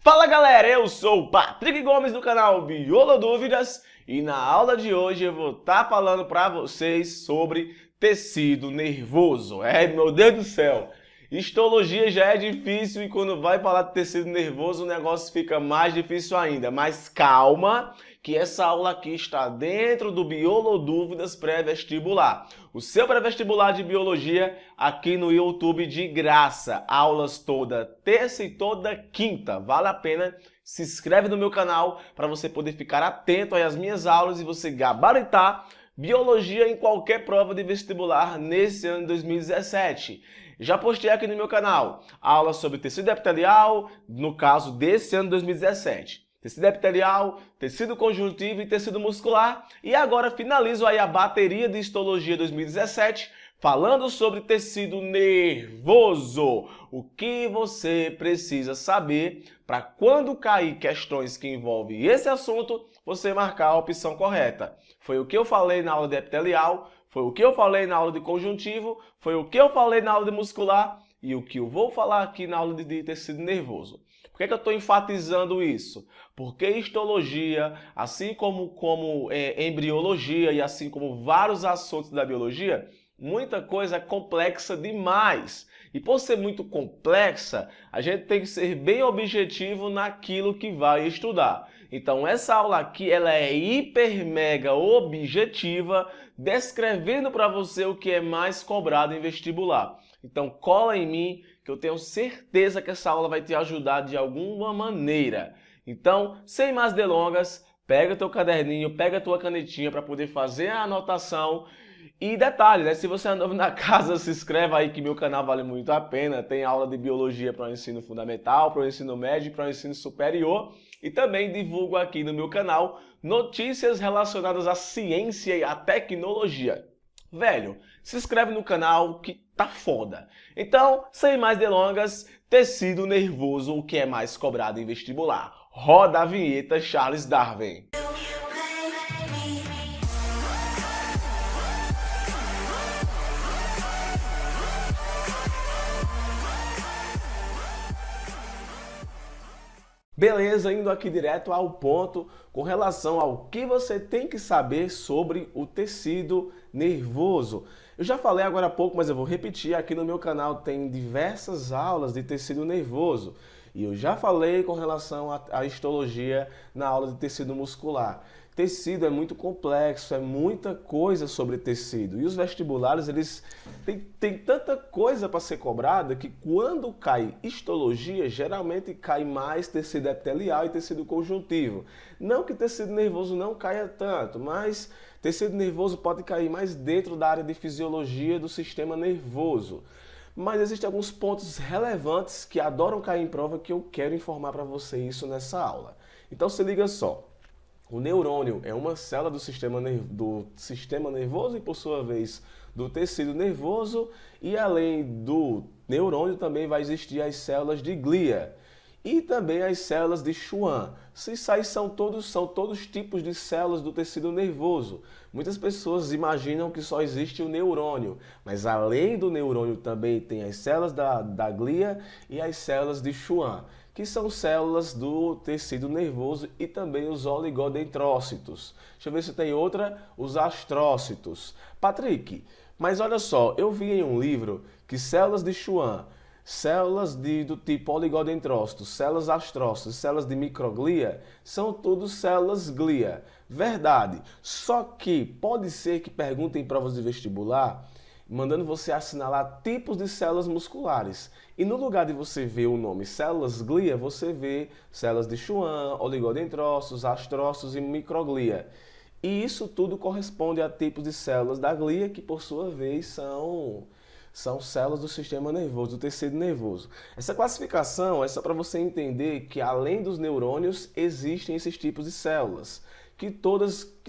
Fala galera, eu sou o Patrick Gomes do canal Biolodúvidas e na aula de hoje eu vou estar falando para vocês sobre tecido nervoso. Meu Deus do céu, histologia já é difícil e quando vai falar de tecido nervoso o negócio fica mais difícil ainda. Mas calma, que essa aula aqui está dentro do Biolodúvidas pré-vestibular. O seu pré-vestibular de biologia aqui no YouTube de graça. Aulas toda terça e toda quinta. Vale a pena. Se inscreve no meu canal para você poder ficar atento às minhas aulas e você gabaritar biologia em qualquer prova de vestibular nesse ano de 2017. Já postei aqui no meu canal aulas sobre tecido epitelial, no caso desse ano de 2017. Tecido epitelial, tecido conjuntivo e tecido muscular. E agora finalizo aí a bateria de histologia 2017 falando sobre tecido nervoso. O que você precisa saber para quando cair questões que envolvem esse assunto, você marcar a opção correta. Foi o que eu falei na aula de epitelial, foi o que eu falei na aula de conjuntivo, foi o que eu falei na aula de muscular e o que eu vou falar aqui na aula de tecido nervoso. Por que eu estou enfatizando isso? Porque histologia, assim como embriologia e assim como vários assuntos da biologia, muita coisa é complexa demais. E por ser muito complexa, a gente tem que ser bem objetivo naquilo que vai estudar. Então essa aula aqui ela é hiper mega objetiva, descrevendo para você o que é mais cobrado em vestibular. Então cola em mim, que eu tenho certeza que essa aula vai te ajudar de alguma maneira. Então, sem mais delongas, pega teu caderninho, pega tua canetinha para poder fazer a anotação. E detalhe, né? Se você é novo na casa, se inscreve aí que meu canal vale muito a pena. Tem aula de biologia para o ensino fundamental, para o ensino médio e para o ensino superior. E também divulgo aqui no meu canal notícias relacionadas à ciência e à tecnologia. Velho, se inscreve no canal que tá foda. Então, sem mais delongas, tecido nervoso, o que é mais cobrado em vestibular. Roda a vinheta, Charles Darwin. Beleza, indo aqui direto ao ponto com relação ao que você tem que saber sobre o tecido nervoso. Eu já falei agora há pouco, mas eu vou repetir, aqui no meu canal tem diversas aulas de tecido nervoso. E eu já falei com relação à histologia na aula de tecido muscular. Tecido é muito complexo, é muita coisa sobre tecido. E os vestibulares, eles têm tanta coisa para ser cobrada que quando cai histologia, geralmente cai mais tecido epitelial e tecido conjuntivo. Não que tecido nervoso não caia tanto, mas tecido nervoso pode cair mais dentro da área de fisiologia do sistema nervoso. Mas existem alguns pontos relevantes que adoram cair em prova que eu quero informar para você isso nessa aula. Então se liga só. O neurônio é uma célula do sistema nervoso e, por sua vez, do tecido nervoso. E, além do neurônio, também vai existir as células de glia e também as células de Schwann. Esses aí são todos tipos de células do tecido nervoso. Muitas pessoas imaginam que só existe o neurônio, mas além do neurônio também tem as células da glia e as células de Schwann, que são células do tecido nervoso e também os oligodendrócitos. Deixa eu ver se tem outra, os astrócitos. Patrick, mas olha só, eu vi em um livro que células de Schwann, células do tipo oligodendrócitos, células astrócitos, células de microglia, são todas células glia. Verdade, só que pode ser que perguntem em provas de vestibular mandando você assinalar tipos de células musculares. E no lugar de você ver o nome células glia, você vê células de Schwann, oligodendrócitos, astrócitos e microglia. E isso tudo corresponde a tipos de células da glia, que por sua vez são células do sistema nervoso, do tecido nervoso. Essa classificação é só para você entender que além dos neurônios existem esses tipos de células. Que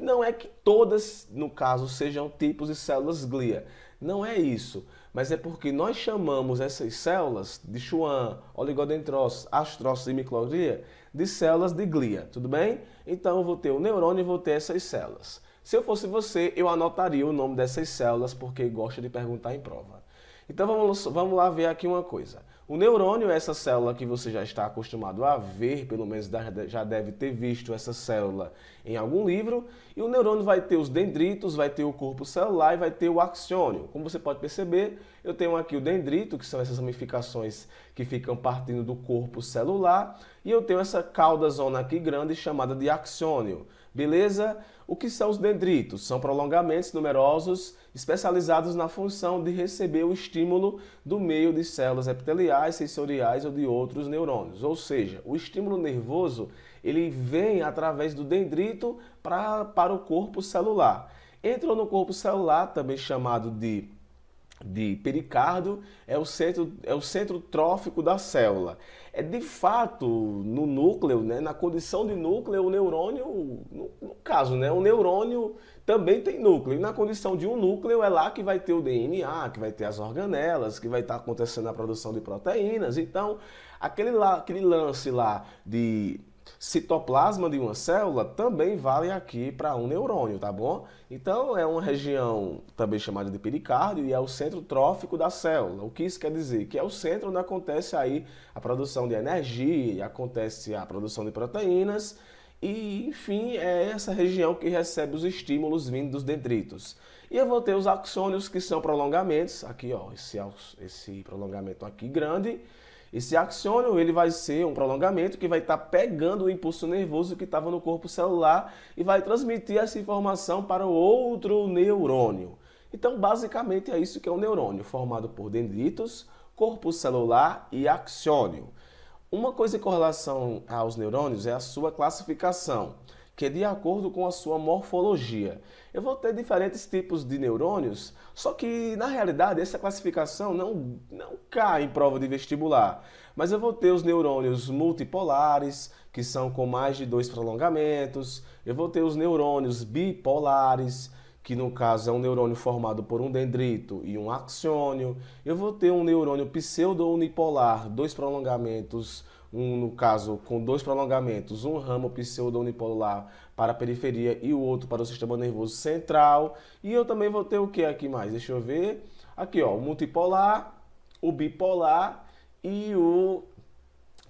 não é que todas, no caso, sejam tipos de células glia. Não é isso, mas é porque nós chamamos essas células de Schwann, oligodendrócitos, astrócitos e microglia de células de glia, tudo bem? Então eu vou ter o neurônio e vou ter essas células. Se eu fosse você, eu anotaria o nome dessas células porque gosta de perguntar em prova. Então vamos lá ver aqui uma coisa. O neurônio é essa célula que você já está acostumado a ver, pelo menos já deve ter visto essa célula em algum livro. E o neurônio vai ter os dendritos, vai ter o corpo celular e vai ter o axônio. Como você pode perceber, eu tenho aqui o dendrito, que são essas ramificações que ficam partindo do corpo celular, e eu tenho essa caudazona aqui grande chamada de axônio. Beleza? O que são os dendritos? São prolongamentos numerosos especializados na função de receber o estímulo do meio de células epiteliais, sensoriais ou de outros neurônios. Ou seja, o estímulo nervoso ele vem através do dendrito para o corpo celular. Entrou no corpo celular, também chamado de pericárdio, é o centro trófico da célula. É de fato no núcleo, né, na condição de núcleo, o neurônio, no caso, né, o neurônio também tem núcleo. E na condição de um núcleo é lá que vai ter o DNA, que vai ter as organelas, que vai estar acontecendo a produção de proteínas. Então, aquele lance lá de citoplasma de uma célula também vale aqui para um neurônio, tá bom? Então é uma região também chamada de pericárdio e é o centro trófico da célula. O que isso quer dizer? Que é o centro onde acontece aí a produção de energia, acontece a produção de proteínas e, enfim, é essa região que recebe os estímulos vindo dos dendritos. E eu vou ter os axônios, que são prolongamentos, aqui ó, esse prolongamento aqui grande. Esse axônio ele vai ser um prolongamento que vai estar pegando o impulso nervoso que estava no corpo celular e vai transmitir essa informação para o outro neurônio. Então, basicamente, é isso que é um neurônio, formado por dendritos, corpo celular e axônio. Uma coisa com relação aos neurônios é a sua classificação, que é de acordo com a sua morfologia. Eu vou ter diferentes tipos de neurônios, só que na realidade essa classificação não cai em prova de vestibular. Mas eu vou ter os neurônios multipolares, que são com mais de 2 prolongamentos. Eu vou ter os neurônios bipolares, que no caso é um neurônio formado por um dendrito e um axônio. Eu vou ter um neurônio pseudo-unipolar, 2 prolongamentos, no caso com 2 prolongamentos, um ramo pseudo-unipolar para a periferia e o outro para o sistema nervoso central. E eu também vou ter o que aqui mais? Deixa eu ver. Aqui ó, o multipolar, o bipolar e o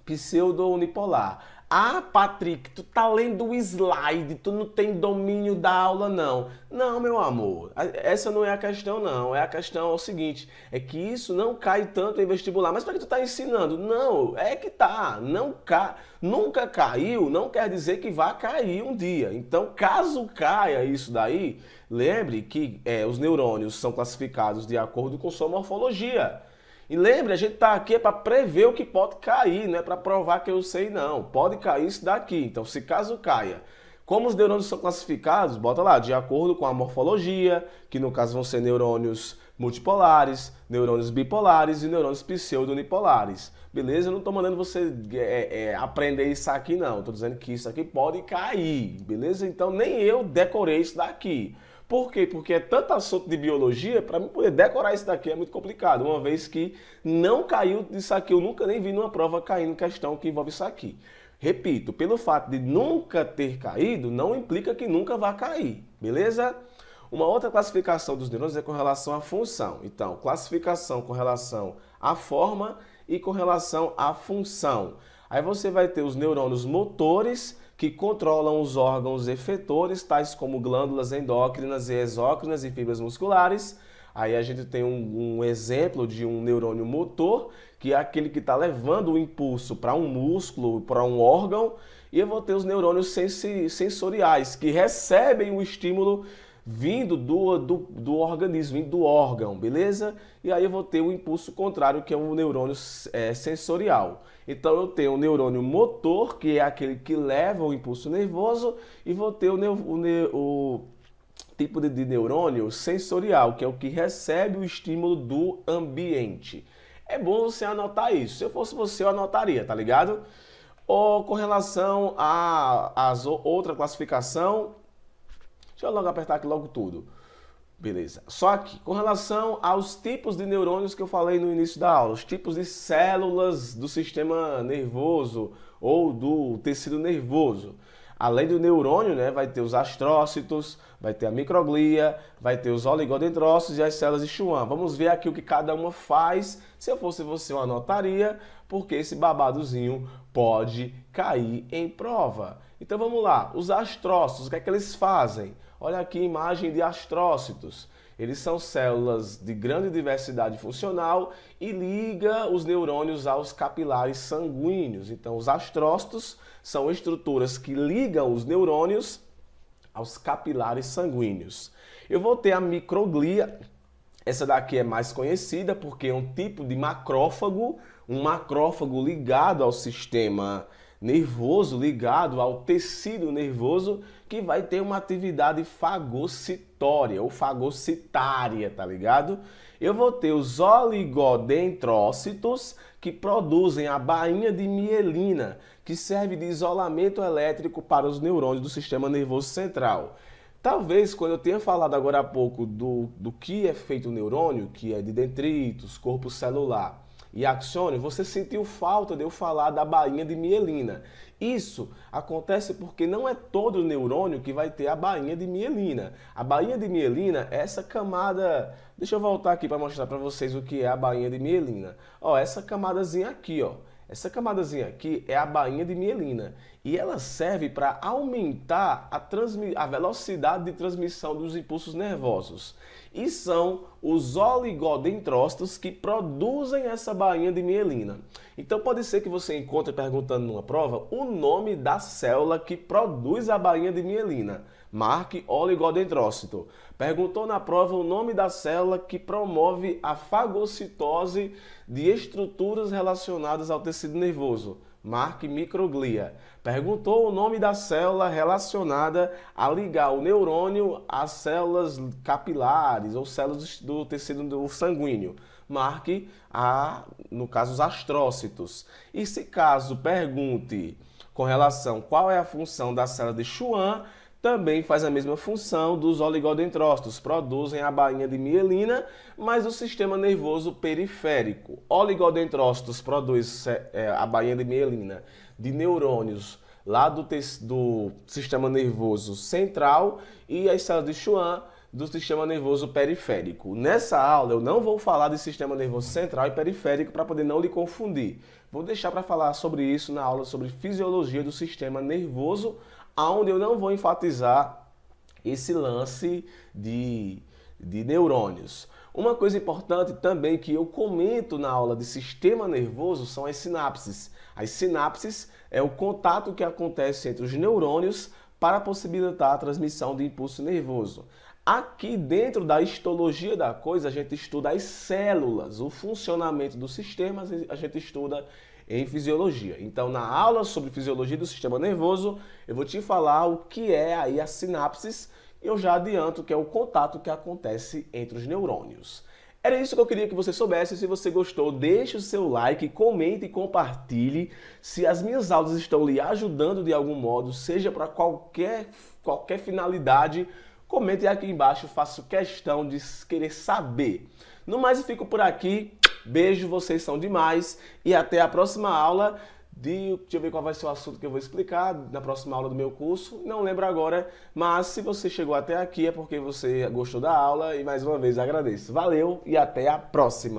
pseudo-unipolar. Ah, Patrick, tu tá lendo o slide, tu não tem domínio da aula, não. Não, meu amor, essa não é a questão, não. A questão é o seguinte, é que isso não cai tanto em vestibular. Mas para que tu tá ensinando? Não, é que tá, nunca caiu, não quer dizer que vai cair um dia. Então, caso caia isso daí, lembre que os neurônios são classificados de acordo com sua morfologia. E lembre, a gente está aqui para prever o que pode cair, não é para provar que eu sei não. Pode cair isso daqui, então se caso caia. Como os neurônios são classificados, bota lá, de acordo com a morfologia, que no caso vão ser neurônios multipolares, neurônios bipolares e neurônios pseudo-unipolares. Beleza? Eu não estou mandando você aprender isso aqui não, estou dizendo que isso aqui pode cair, beleza? Então nem eu decorei isso daqui. Por quê? Porque é tanto assunto de biologia, para mim poder decorar isso daqui é muito complicado, uma vez que não caiu isso aqui, eu nunca nem vi numa prova caindo questão que envolve isso aqui. Repito, pelo fato de nunca ter caído, não implica que nunca vai cair, beleza? Uma outra classificação dos neurônios é com relação à função. Então, classificação com relação à forma e com relação à função. Aí você vai ter os neurônios motores, que controlam os órgãos efetores, tais como glândulas endócrinas e exócrinas e fibras musculares. Aí a gente tem um exemplo de um neurônio motor, que é aquele que está levando o impulso para um músculo, para um órgão. E eu vou ter os neurônios sensoriais, que recebem o estímulo vindo do organismo, vindo do órgão, beleza? E aí eu vou ter o impulso contrário, que é um neurônio sensorial. Então eu tenho o neurônio motor, que é aquele que leva o impulso nervoso, e vou ter o tipo de neurônio sensorial, que é o que recebe o estímulo do ambiente. É bom você anotar isso. Se eu fosse você, eu anotaria, tá ligado? Ou com relação a outra classificação, deixa eu logo apertar aqui logo tudo. Beleza. Só que com relação aos tipos de neurônios que eu falei no início da aula, os tipos de células do sistema nervoso ou do tecido nervoso. Além do neurônio, né, vai ter os astrócitos, vai ter a microglia, vai ter os oligodendrócitos e as células de Schwann. Vamos ver aqui o que cada uma faz. Se eu fosse você, eu anotaria, porque esse babadozinho pode cair em prova. Então vamos lá, os astrócitos, o que é que eles fazem? Olha aqui a imagem de astrócitos. Eles são células de grande diversidade funcional e liga os neurônios aos capilares sanguíneos. Então, os astrócitos são estruturas que ligam os neurônios aos capilares sanguíneos. Eu vou ter a microglia. Essa daqui é mais conhecida porque é um tipo de macrófago, um macrófago ligado ao sistema nervoso, ligado ao tecido nervoso, que vai ter uma atividade fagocitória ou fagocitária, tá ligado? Eu vou ter os oligodendrócitos, que produzem a bainha de mielina, que serve de isolamento elétrico para os neurônios do sistema nervoso central. Talvez, quando eu tenha falado agora há pouco do que é feito o neurônio, que é de detritos, corpo celular e axônio, você sentiu falta de eu falar da bainha de mielina. Isso acontece porque não é todo neurônio que vai ter a bainha de mielina. A bainha de mielina é essa camada... Deixa eu voltar aqui para mostrar para vocês o que é a bainha de mielina. Ó, essa camadazinha aqui, ó. Essa camadazinha aqui é a bainha de mielina e ela serve para aumentar a velocidade de transmissão dos impulsos nervosos. E são os oligodendrócitos que produzem essa bainha de mielina. Então pode ser que você encontre perguntando numa prova o nome da célula que produz a bainha de mielina. Marque oligodendrócito. Perguntou na prova o nome da célula que promove a fagocitose de estruturas relacionadas ao tecido nervoso. Marque microglia. Perguntou o nome da célula relacionada a ligar o neurônio às células capilares ou células do tecido sanguíneo. Marque, no caso, os astrócitos. E se caso pergunte com relação qual é a função da célula de Schwann, também faz a mesma função dos oligodendrócitos, produzem a bainha de mielina, mas o sistema nervoso periférico. Oligodendrócitos produz a bainha de mielina de neurônios lá do sistema nervoso central e as células de Schwann do sistema nervoso periférico. Nessa aula eu não vou falar de sistema nervoso central e periférico para poder não lhe confundir. Vou deixar para falar sobre isso na aula sobre fisiologia do sistema nervoso, onde eu não vou enfatizar esse lance de neurônios. Uma coisa importante também que eu comento na aula de sistema nervoso são as sinapses. As sinapses é o contato que acontece entre os neurônios para possibilitar a transmissão de impulso nervoso. Aqui dentro da histologia da coisa, a gente estuda as células, o funcionamento dos sistemas, a gente estuda em fisiologia. Então, na aula sobre fisiologia do sistema nervoso, eu vou te falar o que é aí a sinapses e eu já adianto que é o contato que acontece entre os neurônios. Era isso que eu queria que você soubesse. Se você gostou, deixe o seu like, comente e compartilhe. Se as minhas aulas estão lhe ajudando de algum modo, seja para qualquer finalidade, comente aqui embaixo, faço questão de querer saber. No mais, eu fico por aqui. Beijo, vocês são demais e até a próxima aula. Deixa eu ver qual vai ser o assunto que eu vou explicar na próxima aula do meu curso. Não lembro agora, mas se você chegou até aqui é porque você gostou da aula e mais uma vez agradeço. Valeu e até a próxima!